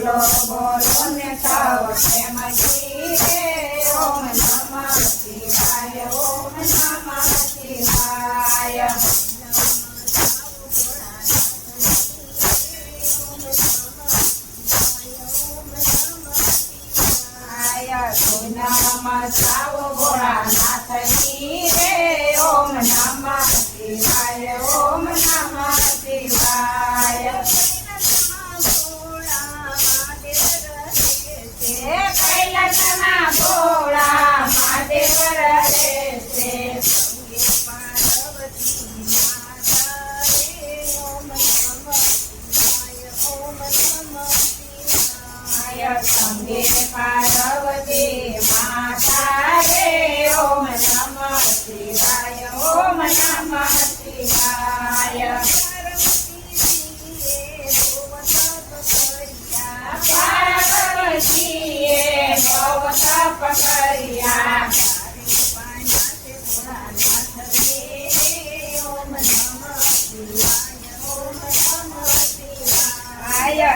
બોલો બોલો ને સૌ પ્રેમથી રે ઓમ નમઃ શિવાય ઓમ નમઃ શિવાય નમઃ સાવ ભોળાનાથની રે ઓમ નમઃ શિવાય ઓમ નમઃ શિવાય કૈલાસમાં ભોળા મહાદેવ રહે છે સંગે પાર્વતી માતા રે ઓમ નમઃ શિવાય ઓમ નમઃ શિવાય પાર્વતીએ બહુ તપ કર્યા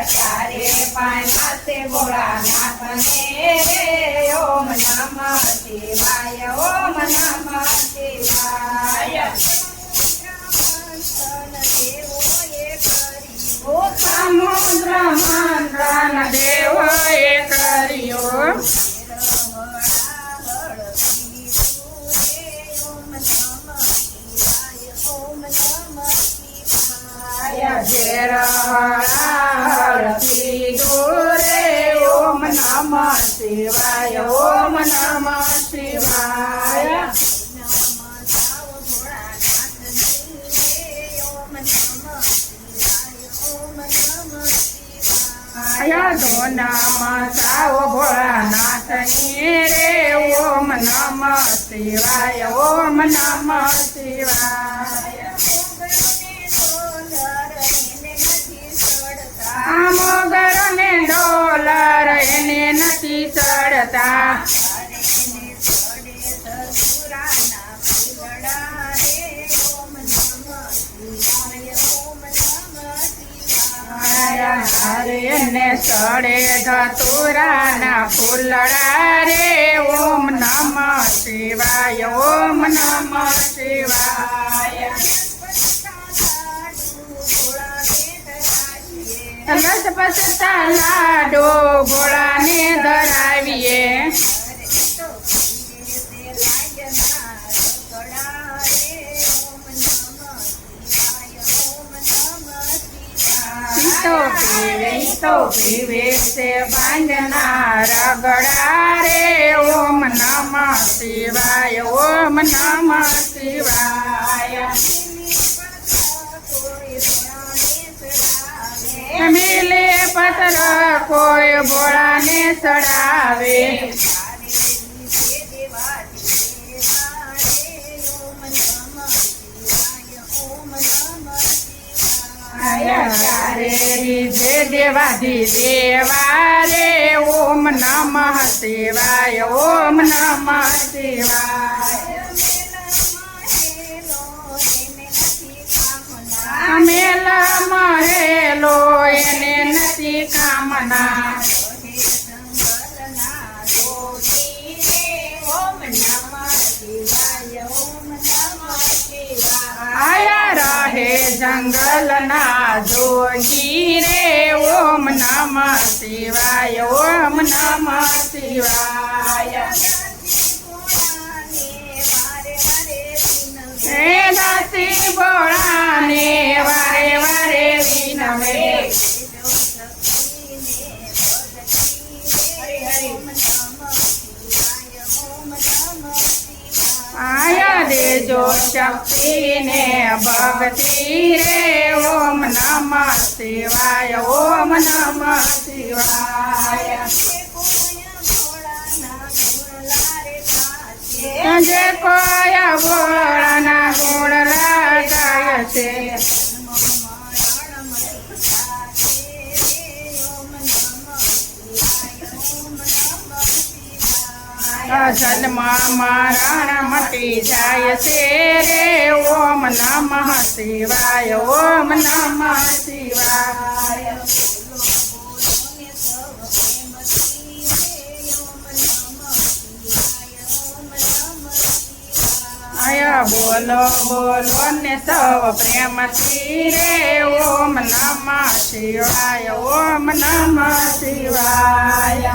તારે પાનાસે ભોળાનાથને રે ઓમ નમઃ શિવાય ઓમ નમઃ શિવાય સમુદ્ર મંથન દેવોએ કર્યો ઝેર દૂરે ઓમ નમઃ શિવાય ઓમ નમઃ શિવાય નમઃ સાવ ભોળાનાથની રે ઓમ નમઃ શિવાય ઓમ નમઃ શિવાય મોગર ને ડોલર એને નથી ચડતા એને ચડે ધતુરાના ફૂલડા રે ઓમ નમઃ શિવાય ઓમ નમઃ શિવાય લસપસતા લાડો ભોળાને ધરાવીએ તો પીવે છે બાંધના રગડા રે ઓમ નમઃ શિવાય ઓમ નમઃ શિવાય મિલે પત્ર કોઈ ભોળાને ચડાવે જે દેવાધી દેવા રે ઓમ નમઃ શિવાય ઓમ નમઃ શિવાય મેલ મહેલો એને નથી કામના આયા રહે જંગલના જોગી રે ઓમ નમઃ શિવાય ઓમ નમઃ શિવાય દાસી ભોળાને વારે વારે વિનવે આયા દેજો શક્તિને ભક્તિ રે ઓમ નમઃ શિવાય ઓમ નમઃ શિવાય જે કોઈ ભોળાના ગુણ લગાય છે જન્મ મરણ મટી જાય છે રે ઓમ નમઃ શિવાય ઓમ નમઃ શિવાય બોલો બોલો ને સૌ પ્રેમથી રે ઓમ નમઃ શિવાય ઓમ નમઃ શિવાય